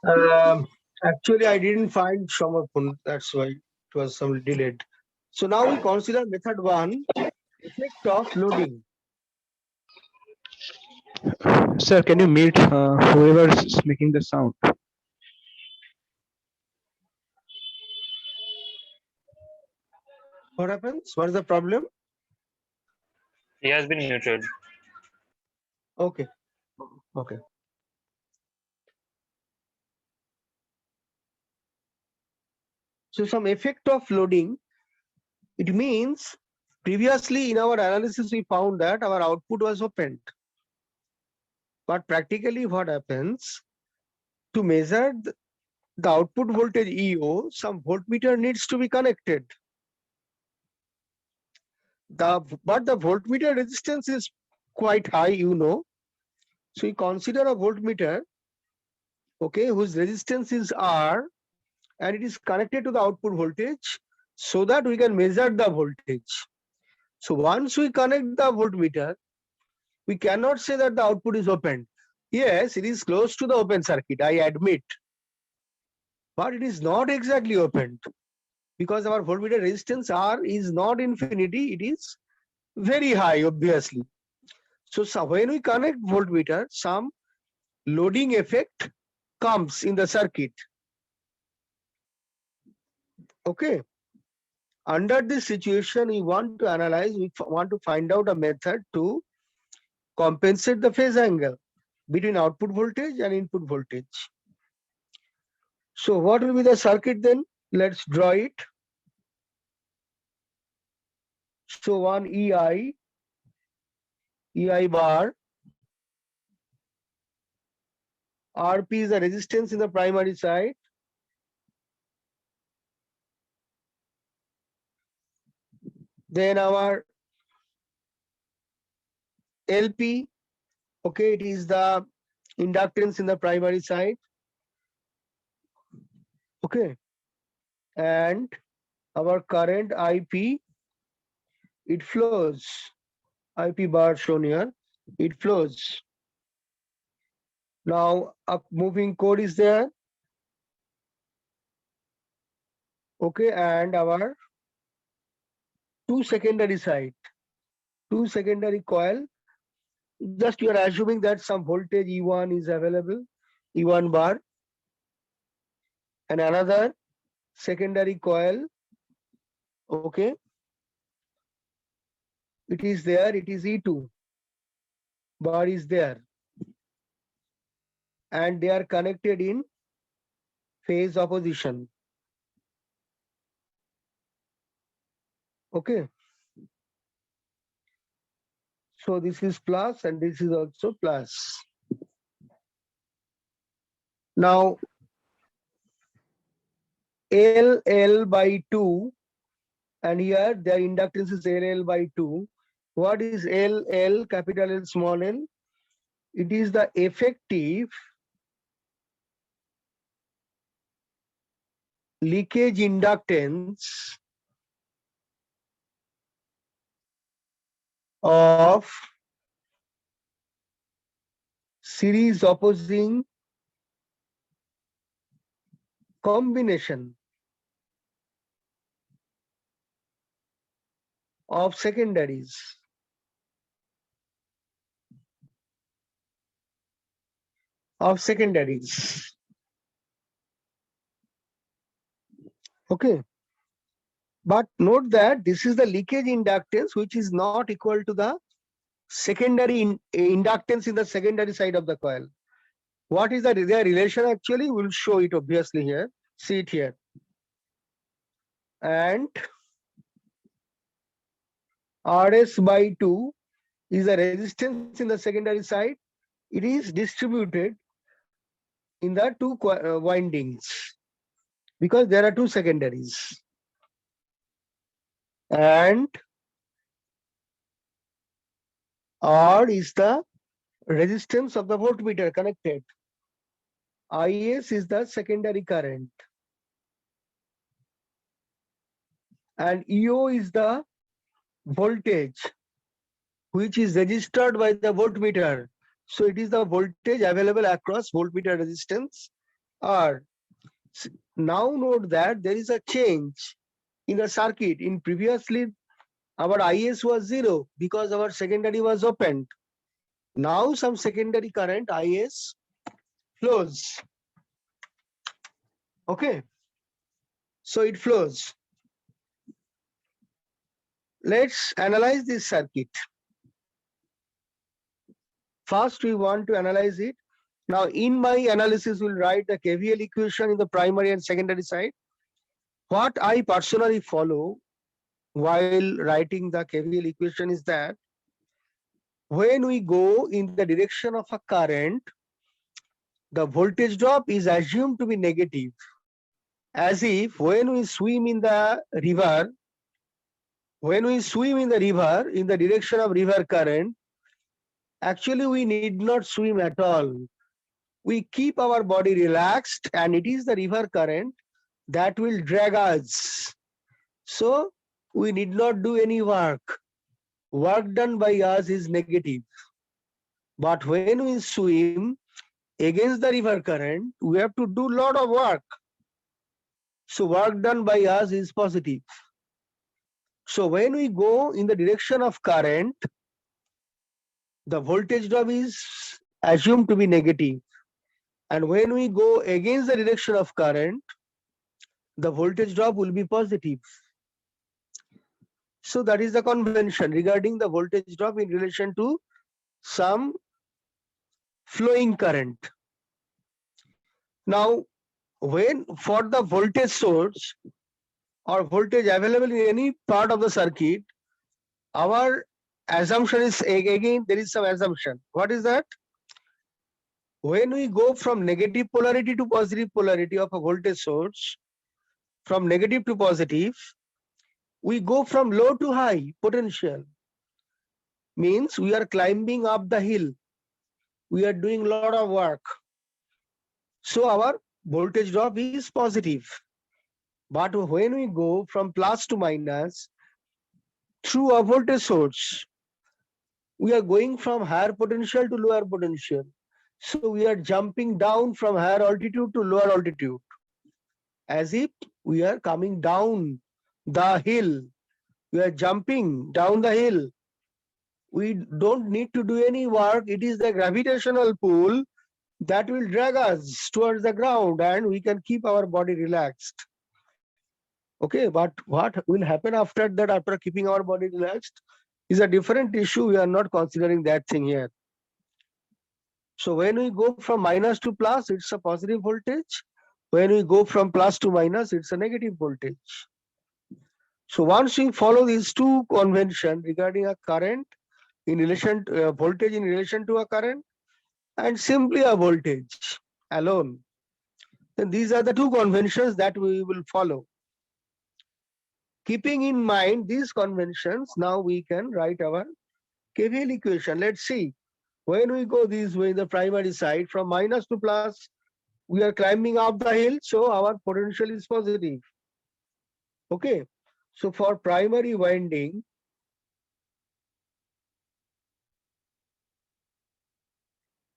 Um, Actually, I didn't find Shomapun. That's why it was some delayed. So now we consider method one, effect of loading. Sir, can you mute whoever's making the sound? What happens? What is the problem? He has been muted. Okay. Okay. So some effect of loading, it means previously in our analysis we found that our output was opened. But practically what happens, to measure the output voltage EO, some voltmeter needs to be connected. But the voltmeter resistance is quite high, you know. So we consider a voltmeter, okay, whose resistance is R and it is connected to the output voltage so that we can measure the voltage. So once we connect the voltmeter, we cannot say that the output is opened. Yes, it is close to the open circuit, I admit, but it is not exactly opened because our voltmeter resistance R is not infinity, it is very high, obviously. So when we connect voltmeter, some loading effect comes in the circuit. Okay. Under this situation, we want to analyze, we want to find out a method to compensate the phase angle between output voltage and input voltage. So what will be the circuit then? Let's draw it. So one EI bar, RP is the resistance in the primary side. Then our LP, okay, it is the inductance in the primary side. Okay. And our current IP, it flows. IP bar shown here, it flows. Now up moving code is there. Okay, and our two secondary side, two secondary coil. Just you are assuming that some voltage E1 is available, E1 bar, and another secondary coil. Okay, it is there, it is E2 bar is there, and they are connected in phase opposition. Okay, so this is plus and this is also plus. Now LL by 2, and here their inductance is LL by 2. What is LL, capital L, small l? It is the effective leakage inductance of series opposing combination of secondaries. Of secondaries. Okay. But note that this is the leakage inductance which is not equal to the secondary inductance in the secondary side of the coil. What is their relation actually? We'll show it obviously here. See it here. And RS by 2 is the resistance in the secondary side. It is distributed in the two windings because there are two secondaries. And R is the resistance of the voltmeter connected. IS is the secondary current. And EO is the voltage which is registered by the voltmeter. So it is the voltage available across voltmeter resistance R. Now note that there is a change in the circuit. In previously, our IS was 0 because our secondary was opened. Now some secondary current IS flows. Okay. So it flows. Let's analyze this circuit. First, we want to analyze it. Now, in my analysis, we'll write the KVL equation in the primary and secondary side. What I personally follow while writing the KVL equation is that when we go in the direction of a current, the voltage drop is assumed to be negative, as if when we swim in the river, in the direction of river current, actually we need not swim at all. We keep our body relaxed and it is the river current that will drag us. So we need not do any work. Work done by us is negative. But when we swim against the river current, we have to do a lot of work. So work done by us is positive. So when we go in the direction of current, the voltage drop is assumed to be negative. And when we go against the direction of current, the voltage drop will be positive. So that is the convention regarding the voltage drop in relation to some flowing current. Now, when for the voltage source or voltage available in any part of the circuit, our assumption is, again, there is some assumption. What is that? When we go from negative polarity to positive polarity of a voltage source, from negative to positive, we go from low to high potential. Means we are climbing up the hill. We are doing a lot of work. So our voltage drop is positive. But when we go from plus to minus through a voltage source, we are going from higher potential to lower potential. So we are jumping down from higher altitude to lower altitude, as if we are coming down the hill. We are jumping down the hill. We don't need to do any work. It is the gravitational pull that will drag us towards the ground and we can keep our body relaxed. Okay, but what will happen after that, after keeping our body relaxed, is a different issue. We are not considering that thing here. So when we go from minus to plus, it's a positive voltage. When we go from plus to minus, it's a negative voltage. So once we follow these two conventions regarding a current in relation to voltage in relation to a current and simply a voltage alone, then these are the two conventions that we will follow. Keeping in mind these conventions, now we can write our KVL equation. Let's see. When we go this way in the primary side, from minus to plus, we are climbing up the hill, so our potential is positive. Okay. So for primary winding,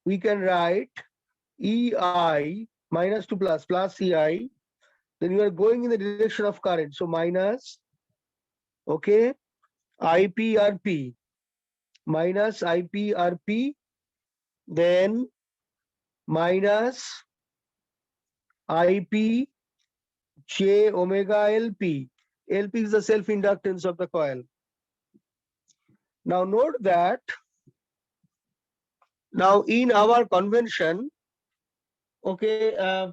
we can write EI minus to plus, plus EI. Then you are going in the direction of current. So minus, okay, IPRP, minus IPRP, then minus IP J omega LP. LP is the self-inductance of the coil. Now note that now in our convention, okay,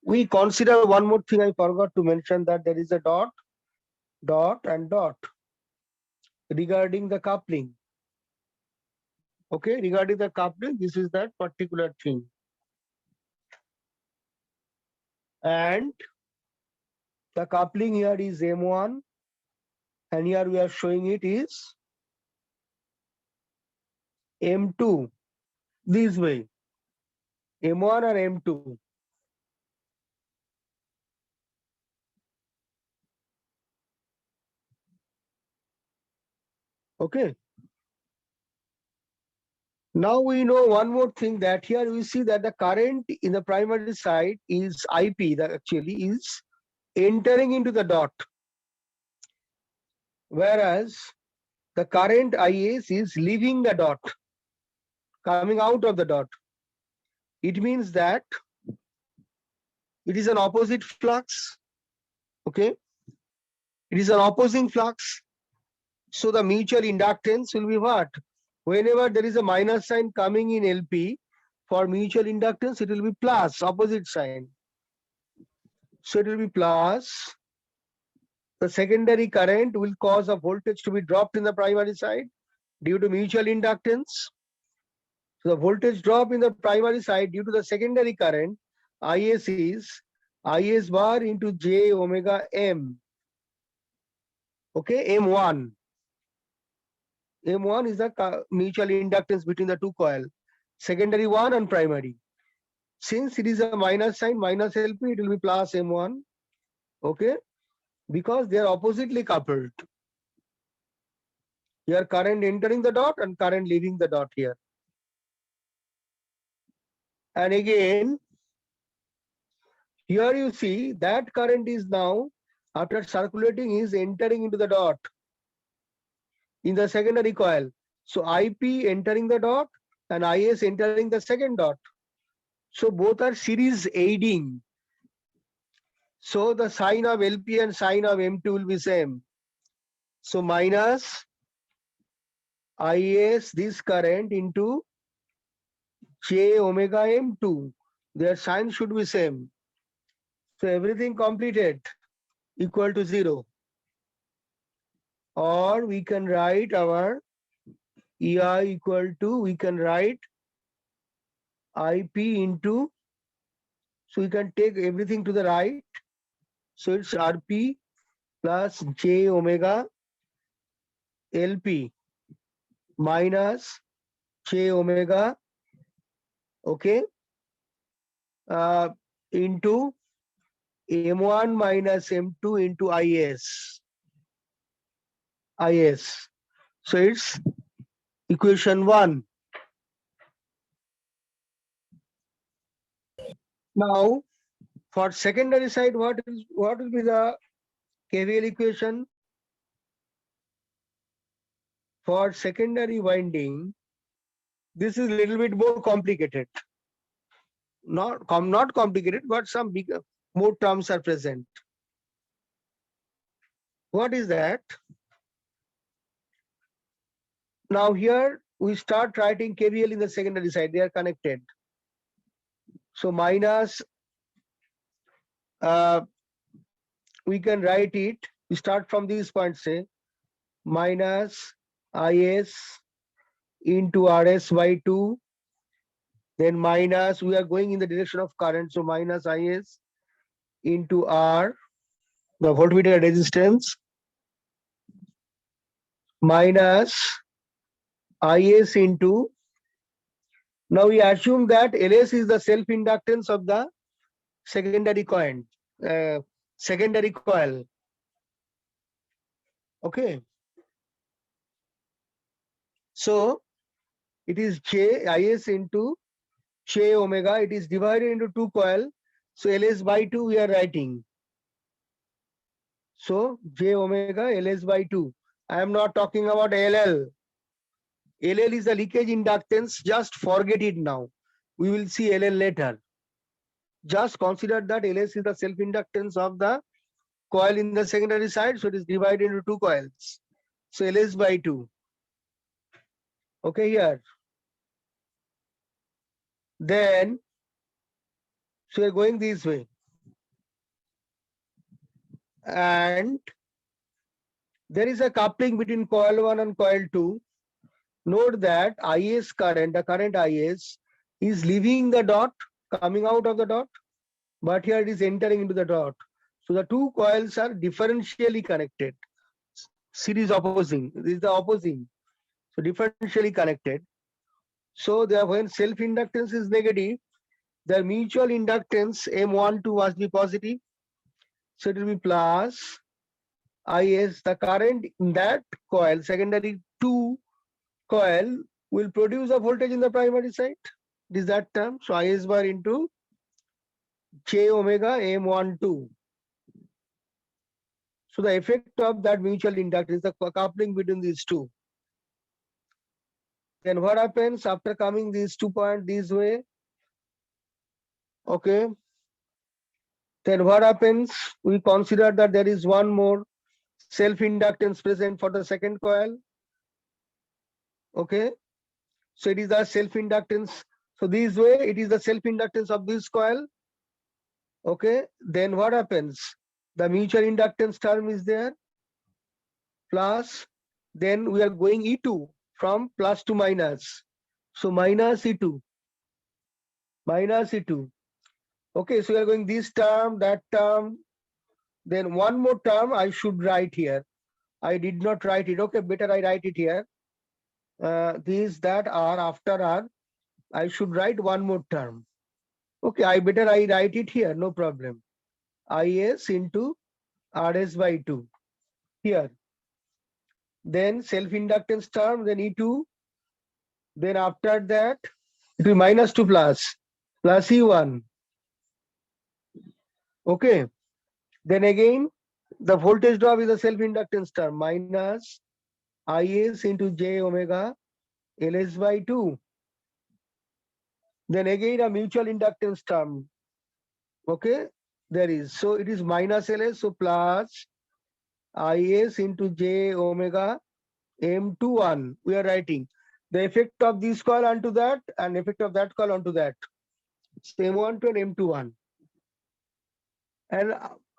we consider one more thing I forgot to mention, that there is a dot, dot and dot regarding the coupling. Okay, regarding the coupling, this is that particular thing. And the coupling here is M1 and here we are showing it is M2, this way, M1 or M2. Okay. Now we know one more thing, that here we see that the current in the primary side is IP, that actually is entering into the dot, whereas the current IS is leaving the dot, coming out of the dot. It means that it is an opposite flux. Okay, it is an opposing flux. So the mutual inductance will be what? Whenever there is a minus sign coming in LP, for mutual inductance, it will be plus, opposite sign. So it will be plus. The secondary current will cause a voltage to be dropped in the primary side due to mutual inductance. So the voltage drop in the primary side due to the secondary current, IS is IS bar into J omega M. Okay, M1. M1 is the mutual inductance between the two coils, secondary one and primary. Since it is a minus sign, minus LP, it will be plus M1. Okay, because they are oppositely coupled. Here current entering the dot and current leaving the dot here. And again, here you see that current is now, after circulating, is entering into the dot in the secondary coil. So IP entering the dot and IS entering the second dot. So both are series aiding. So the sign of LP and sign of M2 will be same. So minus IS, this current, into J omega M2. Their sign should be same. So everything completed, equal to 0. Or we can write our EI equal to, we can write IP into, so we can take everything to the right. So it's RP plus J omega LP minus J omega, okay, into M1 minus M2 into IS. So it's equation 1. Now, for secondary side, what will be the KVL equation? For secondary winding, this is a little bit more complicated. Not complicated, but some bigger, more terms are present. What is that? Now here we start writing KVL in the secondary side. They are connected. So minus, we can write it. We start from these points, say minus IS into RS by 2. Then minus, we are going in the direction of current. So minus IS into R, the voltmeter resistance, minus IS into, now we assume that LS is the self-inductance of the secondary coil. Okay. So it is J IS into J omega. It is divided into two coil. So LS by 2 we are writing. So J omega LS by 2. I am not talking about LL. LL is the leakage inductance. Just forget it now. We will see LL later. Just consider that LS is the self-inductance of the coil in the secondary side. So it is divided into two coils. So LS by 2. Okay, here. Then, so we are going this way. And there is a coupling between coil 1 and coil 2. Note that IS current, the current IS, is leaving the dot, coming out of the dot, but here it is entering into the dot. So the two coils are differentially connected. Series opposing. This is the opposing. So differentially connected. So there, when self-inductance is negative, the mutual inductance M12 must be positive. So it will be plus IS, the current in that coil, secondary 2 coil, will produce a voltage in the primary side. It is that term. So IS bar into J omega M12. So the effect of that mutual inductance is the coupling between these two. Then what happens after coming these 2 points this way? Okay. Then what happens? We consider that there is one more self-inductance present for the second coil. Okay. So it is the self-inductance. So this way it is the self-inductance of this coil. Okay. Then what happens? The mutual inductance term is there. Plus, then we are going E2 from plus to minus. So minus E2. Minus E2. Okay, so we are going this term, that term. Then one more term I should write here. I did not write it. Okay, better I write it here. These that are after are, I should write one more term. Okay, I write it here, no problem. IS into RS by 2 here. Then self-inductance term, then E2. Then after that, it will minus to plus E1. Okay. Then again, the voltage drop is a self-inductance term, minus IS into J omega LS by 2. Then again a mutual inductance term. Okay, there is. So it is minus LS, so plus IS into J omega M21. We are writing the effect of this coil onto that and effect of that coil onto that. So M12 and M21. And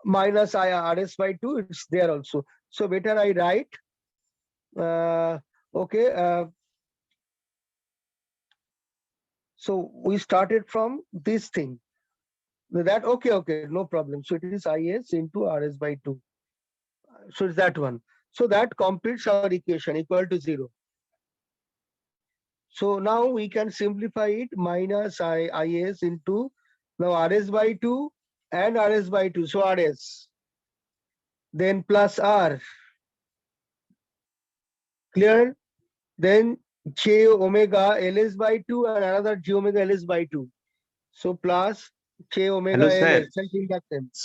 minus RS by 2, it's there also. So better I write. Okay. So we started from this thing. That okay, no problem. So it is IS into RS by 2. So it's that one. So that completes our equation equal to 0. So now we can simplify it minus IS into now RS by 2 and RS by 2. So RS. Then plus R. Clear? Then J omega LS by 2 and another J omega LS by 2. So plus J omega Hello, sir. LS, self-inductance.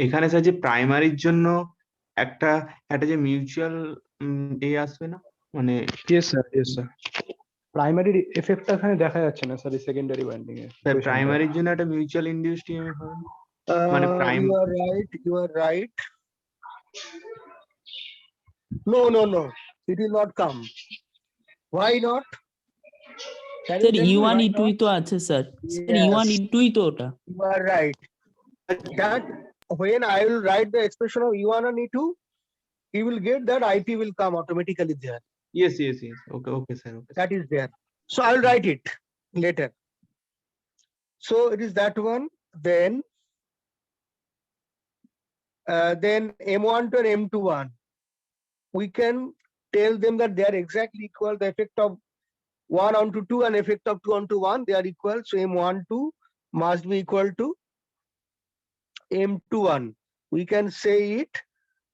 এখানে sir যে প্রাইমারির জন্য একটা একটা যে mutual আসবে না মানে Yes, sir. Yes, sir. Primary এফেক্টটা এখানে দেখা যাচ্ছে না স্যার সেকেন্ডারি ওয়াইন্ডিং এ স্যার প্রাইমারির জন্য একটা মিউচুয়াল ইনডিউসড ইএমএফ হবে মানে prime You are right. No. It will not come. Why not? Can you sir tell me E1 why E2 not? তো আছে sir sir Yes. E1 E2 তো ওটা You are right. That when I will write the expression of E1 and E2, you will get that IP will come automatically there. yes okay sir okay That is there. So I will write it later. So it is that one. Then M12 and M21. We can tell them that they are exactly equal. The effect of 1 onto 2 and effect of 2 onto 1, they are equal. So M12 must be equal to M21. We can say it.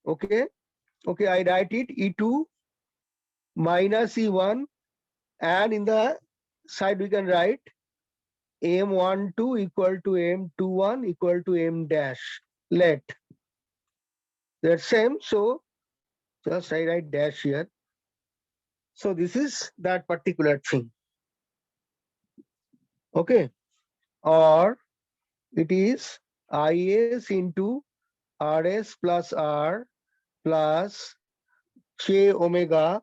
Okay. I write it E2 minus E1, and in the side we can write M12 equal to M21 equal to M dash. Let that same. So just I write dash here. So this is that particular thing. Okay. Or it is IS into RS plus R plus J omega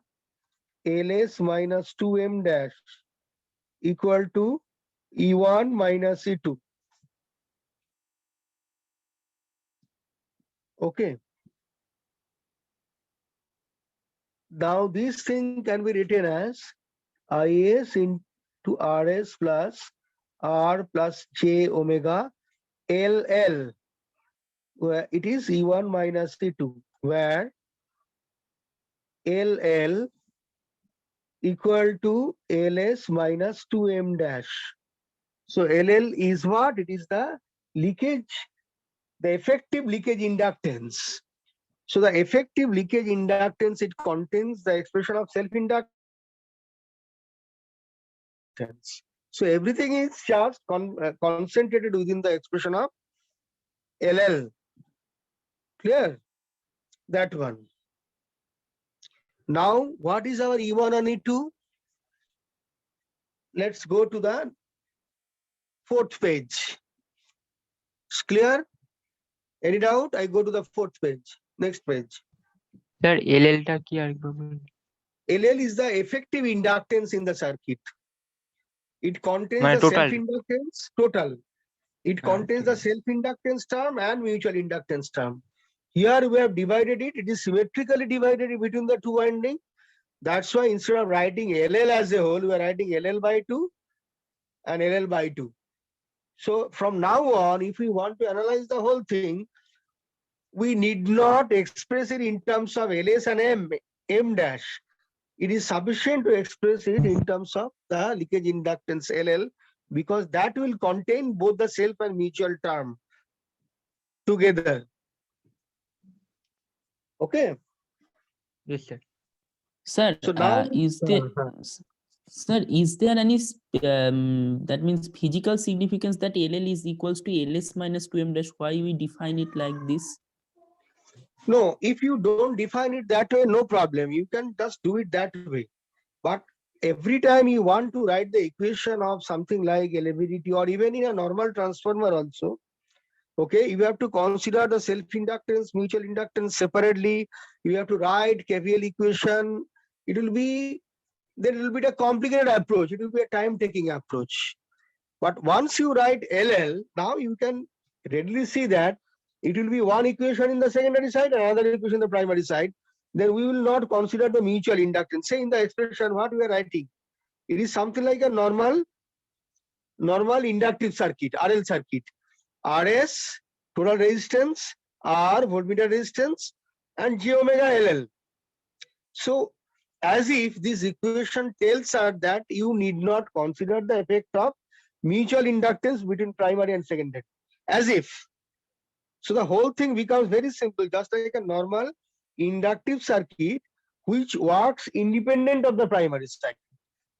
LS minus 2M dash equal to E1 minus E2. Okay. Now this thing can be written as IS into RS plus R plus J omega LL, where it is E1 minus E2, where LL equal to LS minus 2M dash. So LL is what? It is the leakage, the effective leakage inductance. So the effective leakage inductance, it contains the expression of self-inductance. So everything is just concentrated within the expression of LL. Clear? That one. Now, what is our E1 and E2? Let's go to the fourth page. It's clear? Any doubt? I go to the fourth page. Next page. Sir এলএলটা কি আরেকবার বলুন? LL is the effective inductance in the circuit. It contains My the total. self-inductance total. It contains the okay. self-inductance term and mutual inductance term. Here we have divided it. It is symmetrically divided between the two windings. That's why instead of writing LL as a whole, we are writing LL by 2 and LL by 2. So from now on, if we want to analyze the whole thing, we need not express it in terms of LS and M dash. It is sufficient to express it in terms of the leakage inductance LL, because that will contain both the self and mutual term together. Okay. Yes, sir. Sir, So now, is there, sir, is there any that means physical significance that LL is equals to LS minus 2M dash? Why we define it like this? no, if you don't define it that way, no problem. You can just do it that way. But every time you want to write the equation of something like LVDT, or even in a normal transformer also, okay, you have to consider the self-inductance, mutual inductance separately. You have to write KVL equation. It will be, there will be a complicated approach. It will be a time-taking approach. But once you write LL, now you can readily see that it will be one equation in the secondary side and another equation in the primary side. Then we will not consider the mutual inductance. Say in the expression what we are writing, it is something like a normal inductive circuit, RL circuit. RS, total resistance, R, voltmeter resistance, and J omega LL. So as if this equation tells us that you need not consider the effect of mutual inductance between primary and secondary. As if. So the whole thing becomes very simple, just like a normal inductive circuit which works independent of the primary side.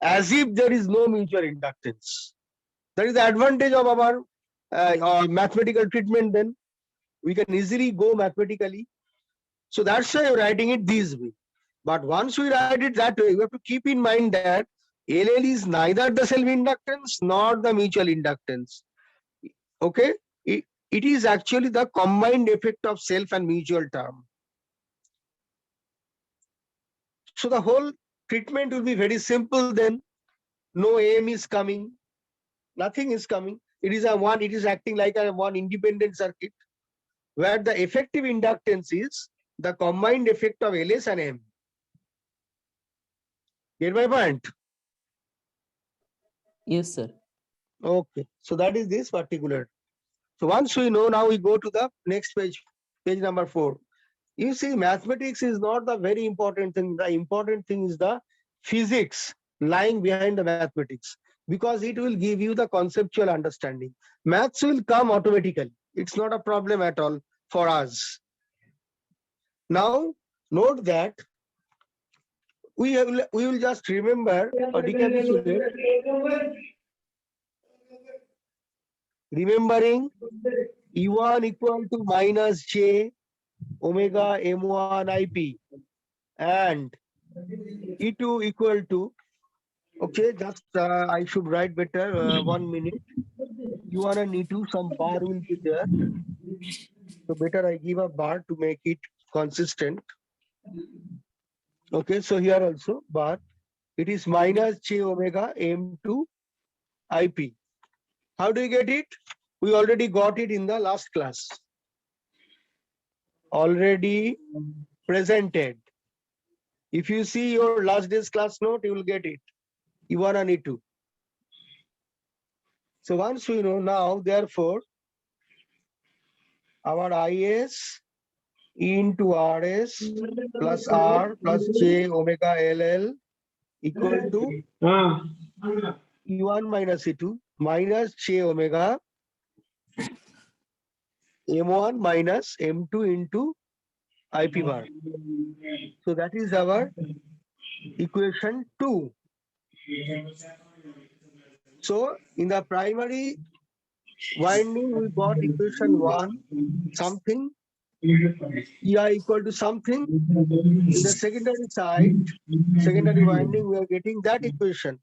As if there is no mutual inductance. That is the advantage of our mathematical treatment. Then we can easily go mathematically. So that's why you're writing it this way. But once we write it that way, we have to keep in mind that LL is neither the self-inductance nor the mutual inductance. Okay, it is actually the combined effect of self and mutual term. So the whole treatment will be very simple then. No AM is coming, nothing is coming. It is it is acting like a one independent circuit where the effective inductance is the combined effect of LS and M. Get my point? Yes, sir. Okay, so that is this particular. So once we know, now we go to the next page, page number 4. You see, mathematics is not the very important thing. The important thing is the physics lying behind the mathematics, because it will give you the conceptual understanding. Maths will come automatically. It's not a problem at all for us. Now, note that we will just remember or recapitulate, remembering E1 equal to minus J omega M1 IP and E2 equal to, okay, just I should write better, 1 minute. E1 and E2, some bar will be there. So better I give a bar to make it consistent. Okay, so here also bar, it is minus J omega M2 IP. How do you get it? We already got it in the last class. Already presented. If you see your last day's class note, you will get it. E1 and E2. So once we know now, therefore, our IS into RS plus R plus J omega LL equal to E1 minus E2 minus J omega M1 minus M2 into IP bar. So that is our equation 2. So in the primary winding, we got equation 1, something, EI equal to something. In the secondary side, secondary winding, we are getting that equation.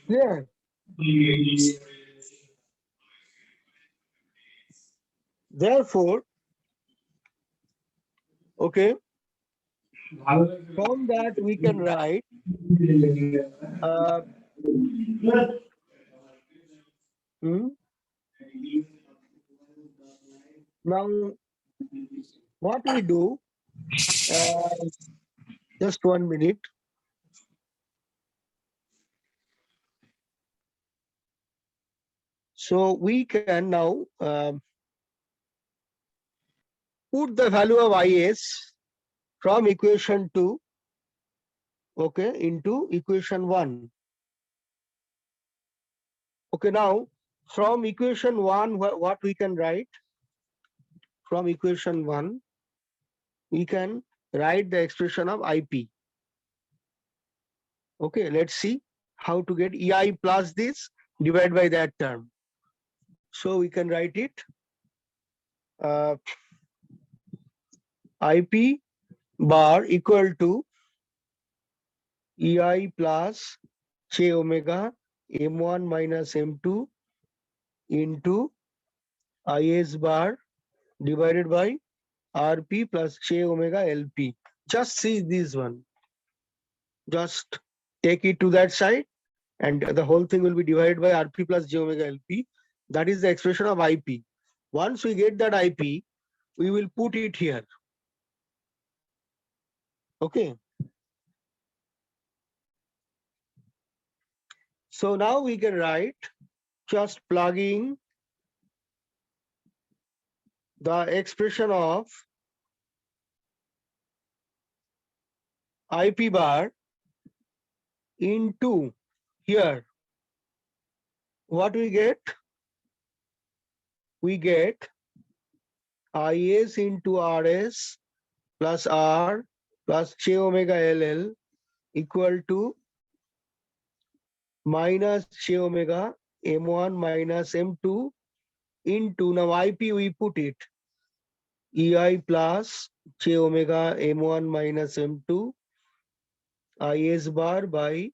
Yeah. Therefore, okay, from that we can write now what we do, just 1 minute. So we can now put the value of IS from equation 2, okay, into equation 1. Okay, now from equation 1, what we can write? From equation 1, we can write the expression of IP. Okay, let's see how to get EI plus this divided by that term. So we can write it IP bar equal to EI plus J omega M1 minus M2 into IS bar divided by RP plus J omega LP. Just see this one. Just take it to that side and the whole thing will be divided by RP plus J omega LP. That is the expression of IP. Once we get that IP, we will put it here. Okay. So now we can write, just plugging the expression of IP bar into here. What we get? We get IS into RS plus R plus J omega LL equal to minus J omega M1 minus M2 into, now IP we put it, EI plus J omega M1 minus M2 IS bar by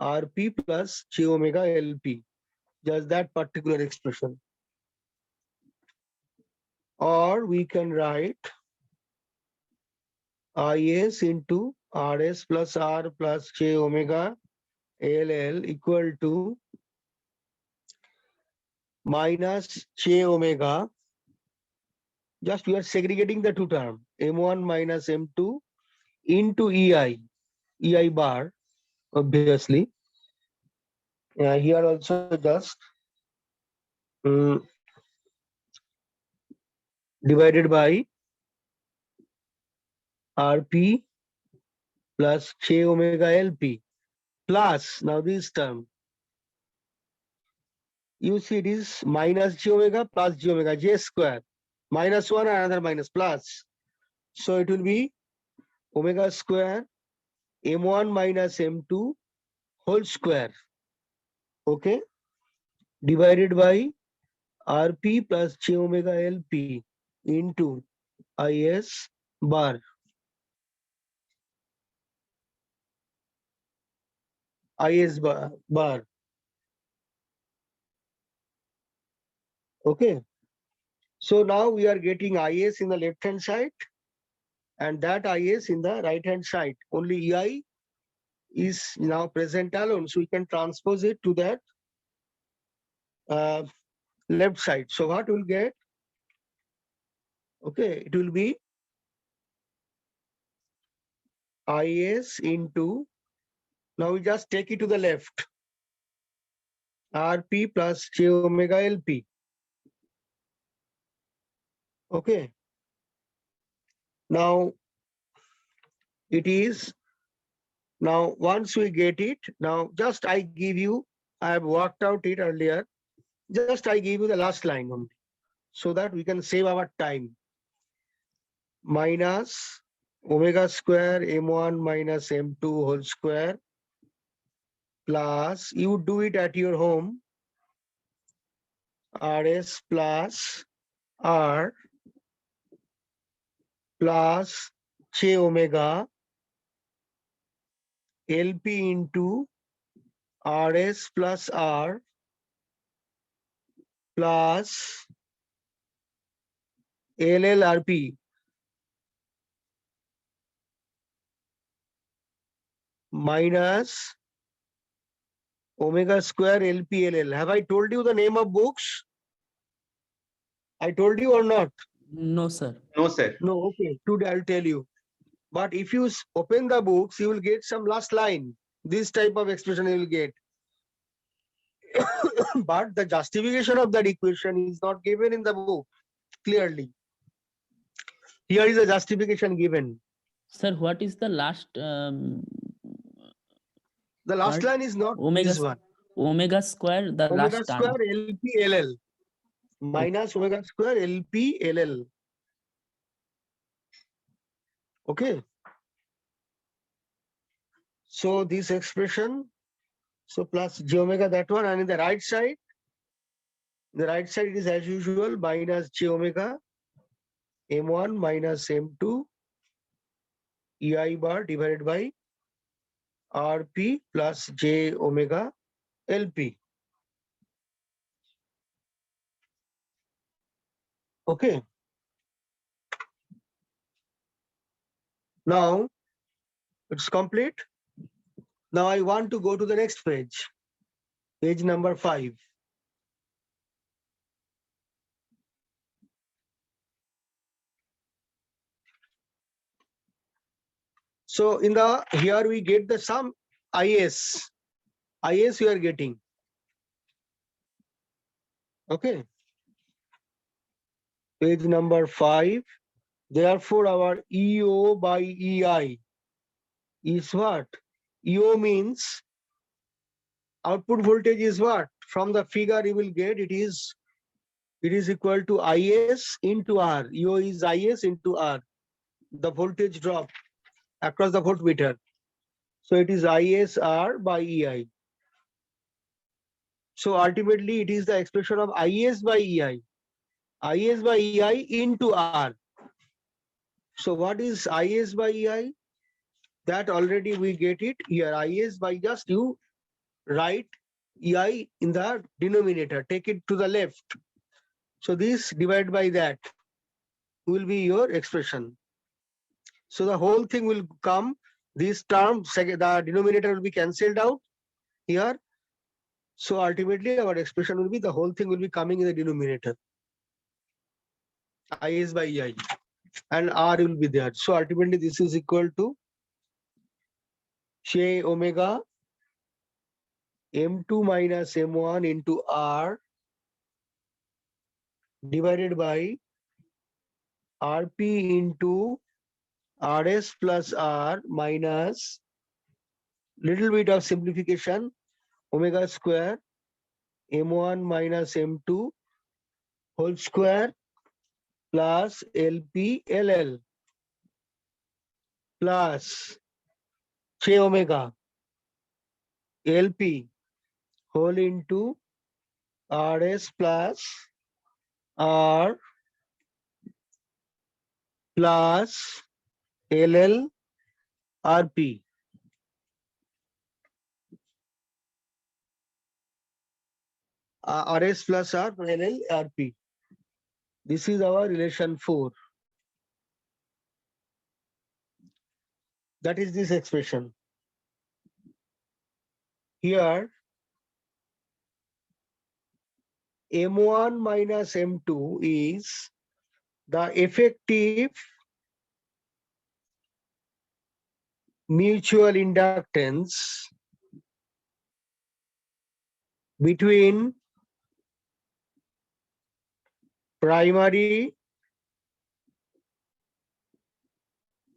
RP plus J omega LP. Just that particular expression. Or we can write IS into RS plus R plus J omega LL equal to minus J omega. Just we are segregating the two terms, M1 minus M2 into EI bar, obviously. Here also just divided by RP plus J omega LP plus, now this term, you see it is minus J omega plus J omega, J square, minus 1 and another minus plus. So it will be omega square M1 minus M2 whole square, okay, divided by RP plus J omega LP into IS bar. IS bar. Okay. So now we are getting IS in the left hand side and that IS in the right hand side. Only EI is now present alone. So we can transpose it to that left side. So what we'll get? Okay, it will be IS into, now we just take it to the left, RP plus J omega LP. Okay. Now it is, now once we get it, now just I give you, I have worked out it earlier. Just I give you the last line only. so that we can save our time. Minus omega square m1 minus m2 whole square plus, you do it at your home, rs plus r plus j omega lp into rs plus r plus llrp minus omega square lpll. Have I told you the name of books? I told you or not? No, sir. No, sir. No, okay. Today I'll tell you. But if you open the books, you will get some last line. This type of expression you will get. But the justification of that equation is not given in the book clearly. Here is a justification given. Sir, what is the last The last What? line is not Omega this s- one. omega square, the Omega last square term? LPLL minus omega square LPLL. Okay. So this expression, so plus j omega that one, and in the right side it is as usual minus j omega m1 minus m2 ei bar divided by rp plus j omega lp. Okay. Now it's complete. Now I want to go to the next page, page number 5. So in the here we get the sum is we are getting. Okay. Page number 5. Therefore, our EO by EI is what? EO means output voltage is what? From the figure you will get it is equal to IS into R. EO is IS into R. The voltage drop across the voltmeter. So it is ISR by EI. So ultimately it is the expression of IS by EI. IS by EI into R. So what is IS by EI? That already we get it here. IS by just you write EI in the denominator. Take it to the left. So this divided by that will be your expression. So the whole thing will come. This term, the denominator will be cancelled out here. So ultimately our expression will be the whole thing will be coming in the denominator. IS by EI. And R will be there. So ultimately this is equal to J omega M2 minus M1 into R divided by RP into RS plus R minus little bit of simplification omega square M1 minus M2 whole square plus LPLL plus J omega LP whole into RS plus R plus LL RP. RS plus R LL RP. This is our relation 4. That is this expression. Here M1 minus M2 is the effective mutual inductance between primary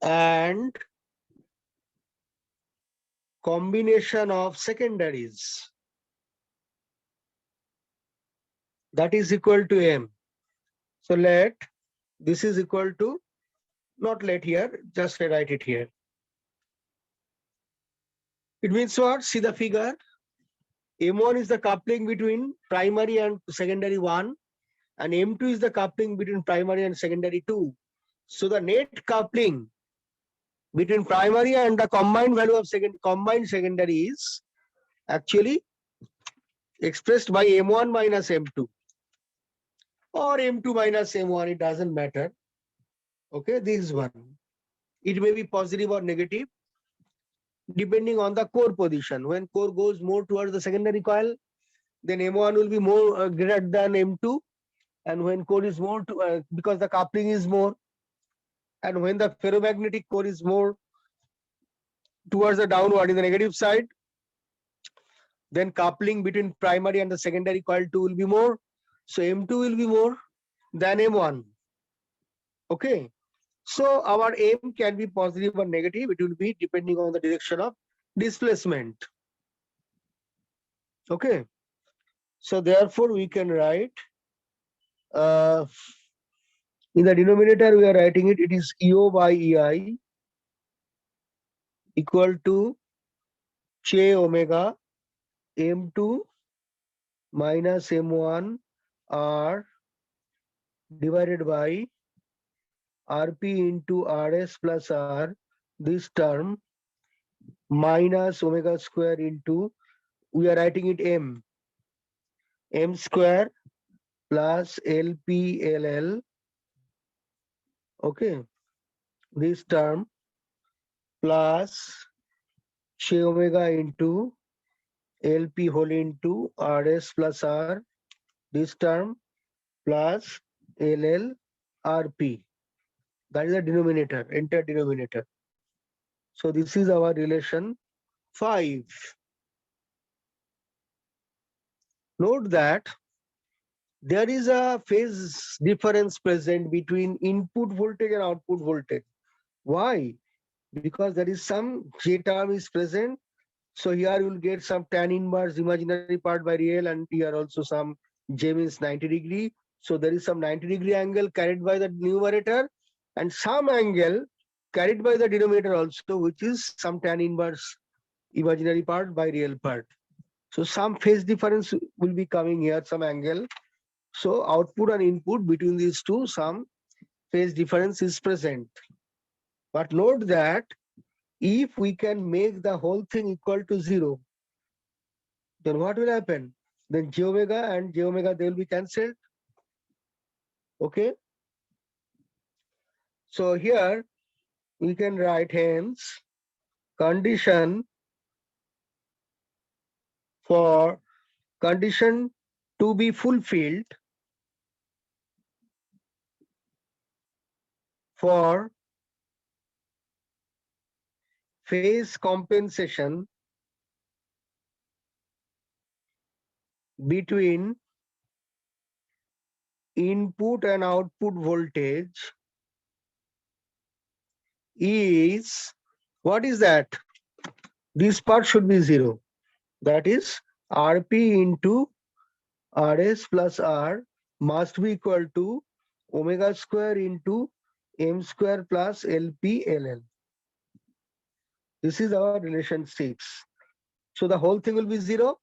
and combination of secondaries. That is equal to M. So let this is equal to, not let here, just write it here. It means what? See the figure. M1 is the coupling between primary and secondary 1, and M2 is the coupling between primary and secondary 2. So the net coupling between primary and the combined value of combined secondary is actually expressed by M1 minus M2 or M2 minus M1, it doesn't matter. Okay, this one. It may be positive or negative depending on the core position. When core goes more towards the secondary coil, then M1 will be more greater than M2. And when core is more to, because the coupling is more, and when the ferromagnetic core is more towards the downward in the negative side, then coupling between primary and the secondary coil 2 will be more. So M2 will be more than M1. Okay. So our M can be positive or negative. It will be depending on the direction of displacement. Okay. So therefore we can write in the denominator we are writing it, it is EO by EI equal to J omega M2 minus M1 R divided by RP into RS plus R, this term minus omega square into, we are writing it M square plus LP okay, this term plus J omega into LP whole into RS plus R, this term plus RP. That is the denominator, entire denominator. So this is our relation 5. Note that there is a phase difference present between input voltage and output voltage. Why? Because there is some J term is present. So here you will get some tan inverse imaginary part by real, and here also some J means 90 degree. So there is some 90 degree angle carried by the numerator and some angle carried by the denominator also, which is some tan inverse imaginary part by real part. So some phase difference will be coming here, some angle. So output and input between these two, some phase difference is present. But note that if we can make the whole thing equal to 0, then what will happen? Then J omega and J omega, they will be cancelled. Okay. So here we can write hence condition for condition to be fulfilled for phase compensation between input and output voltage is, what is that? This part should be 0. That is RP into RS plus R must be equal to omega square into M square plus LP LL. This is our relation 6. So the whole thing will be 0.